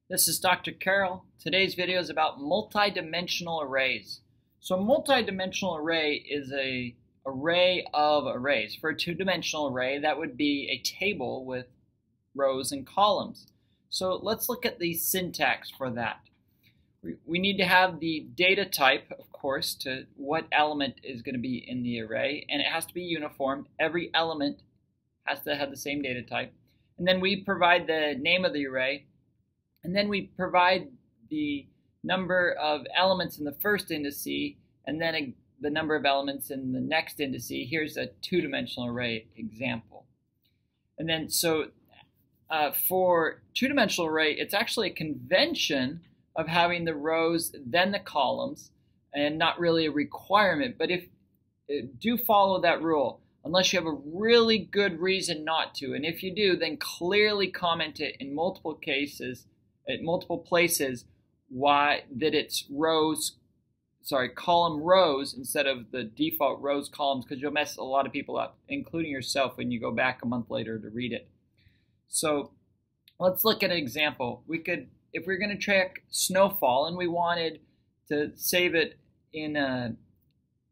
This is Dr. Carroll. Today's video is about multi-dimensional arrays. So a multi-dimensional array is an array of arrays. For a two-dimensional array, that would be a table with rows and columns. So let's look at the syntax for that. We need to have the data type, of course, to what element is going to be in the array, and it has to be uniform. Every element has to have the same data type. And then we provide the name of the array. And then we provide the number of elements in the first indice, and then the number of elements in the next indice. Here's a two-dimensional array example. And then for two-dimensional array, it's actually a convention of having the rows, then the columns, and not really a requirement. But if do follow that rule, unless you have a really good reason not to. And if you do, then clearly comment it in multiple cases, at multiple places, why that it's column rows instead of the default rows columns, because you'll mess a lot of people up, including yourself, when you go back a month later to read it. So let's look at an example. If we're going to track snowfall and we wanted to save it in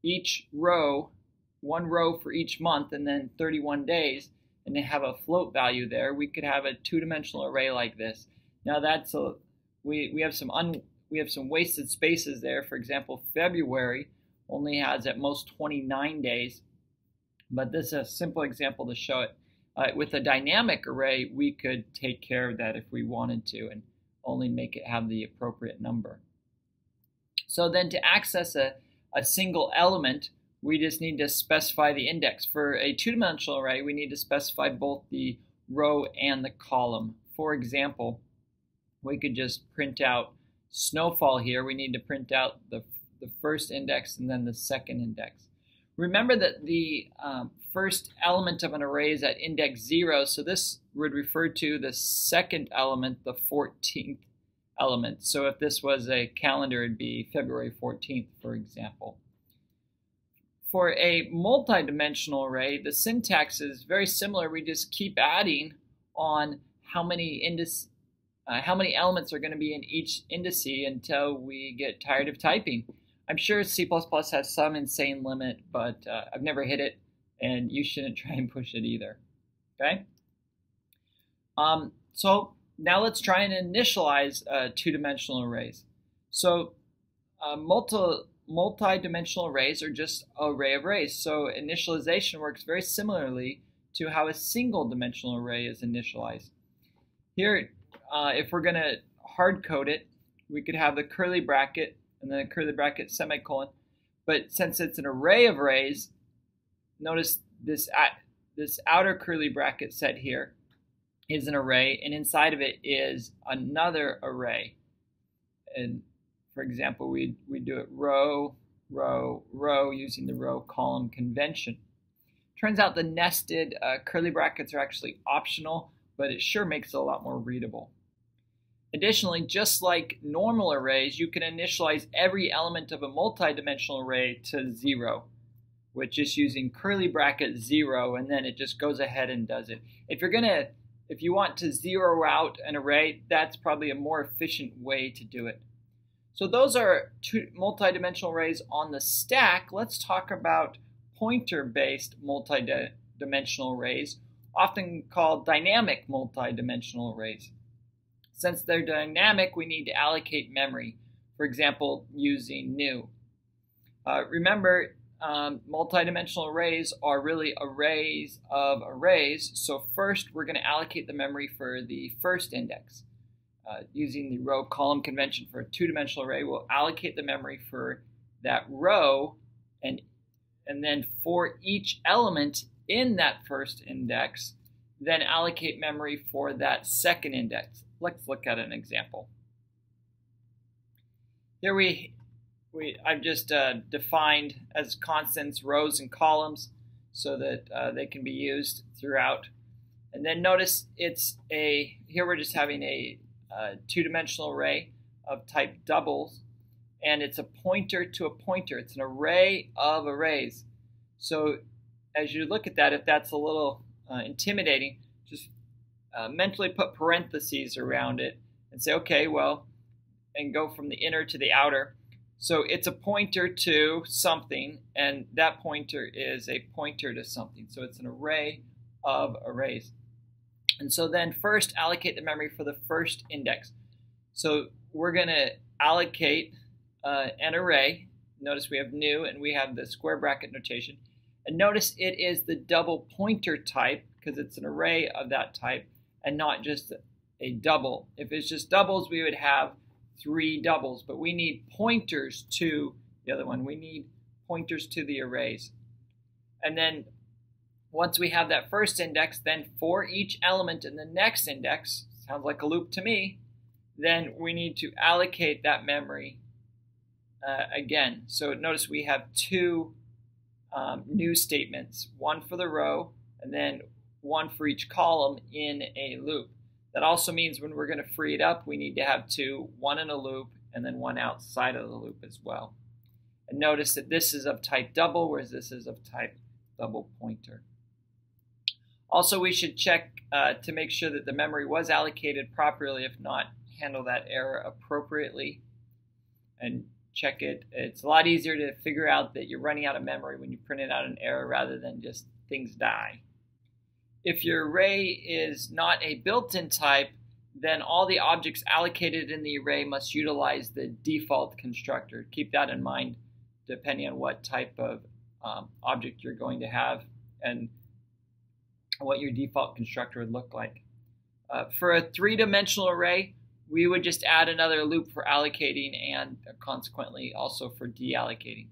each row, one row for each month, and then 31 days, and then have a float value there, we could have a two-dimensional array like this. Now we have some wasted spaces there. For example, February only has at most 29 days, but this is a simple example to show it. With a dynamic array, we could take care of that if we wanted to and only make it have the appropriate number. So then to access a single element, we just need to specify the index. For a two-dimensional array, we need to specify both the row and the column. For example, we could just print out snowfall here. We need to print out the first index and then the second index. Remember that the first element of an array is at index 0, so this would refer to the second element, the 14th element. So if this was a calendar, it'd be February 14th, for example. For a multi-dimensional array, the syntax is very similar. We just keep adding on how many elements are going to be in each indice until we get tired of typing. I'm sure C++ has some insane limit, but I've never hit it, and you shouldn't try and push it either. Okay? So now let's try and initialize two-dimensional arrays. So multi-dimensional arrays are just an array of arrays. So initialization works very similarly to how a single-dimensional array is initialized. Here, if we're going to hard code it, we could have the curly bracket and then a curly bracket semicolon. But since it's an array of arrays, notice this outer curly bracket set here is an array, and inside of it is another array. And for example, we do it row, row, row using the row column convention. Turns out the nested curly brackets are actually optional, but it sure makes it a lot more readable. Additionally, just like normal arrays, you can initialize every element of a multi-dimensional array to 0, which is using curly bracket 0, and then it just goes ahead and does it. If you want to zero out an array, that's probably a more efficient way to do it. So those are two multi-dimensional arrays on the stack. Let's talk about pointer-based multi-dimensional arrays, often called dynamic multi-dimensional arrays. Since they're dynamic, we need to allocate memory, for example, using new. Remember, multi-dimensional arrays are really arrays of arrays. So first, we're going to allocate the memory for the first index. Using the row column convention for a two-dimensional array, we'll allocate the memory for that row, and then for each element in that first index, then allocate memory for that second index. Let's look at an example. Here I've just defined as constants rows and columns so that they can be used throughout. And then notice here we're just having a two-dimensional array of type doubles, and it's a pointer to a pointer. It's an array of arrays. So as you look at that, if that's a little intimidating, just mentally put parentheses around it and say, okay, well, and go from the inner to the outer. So it's a pointer to something, and that pointer is a pointer to something. So it's an array of arrays. And so then first allocate the memory for the first index. So we're going to allocate an array. Notice we have new and we have the square bracket notation. And notice it is the double pointer type because it's an array of that type and not just a double. If it's just doubles, we would have 3 doubles, but we need pointers to the other one. We need pointers to the arrays. And then once we have that first index, then for each element in the next index, sounds like a loop to me, then we need to allocate that memory again. So notice we have 2 new statements, one for the row and then one for each column in a loop. That also means when we're going to free it up, we need to have 2, one in a loop and then one outside of the loop as well. And notice that this is of type double, whereas this is of type double pointer. Also, we should check to make sure that the memory was allocated properly. If not, handle that error appropriately and check it. It's a lot easier to figure out that you're running out of memory when you print it out an error rather than just things die. If your array is not a built-in type, then all the objects allocated in the array must utilize the default constructor. Keep that in mind depending on what type of object you're going to have and what your default constructor would look like. For a 3-dimensional array, we would just add another loop for allocating and consequently also for deallocating.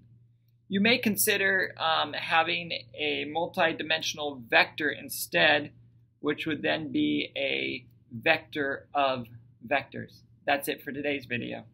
You may consider having a multi-dimensional vector instead, which would then be a vector of vectors. That's it for today's video.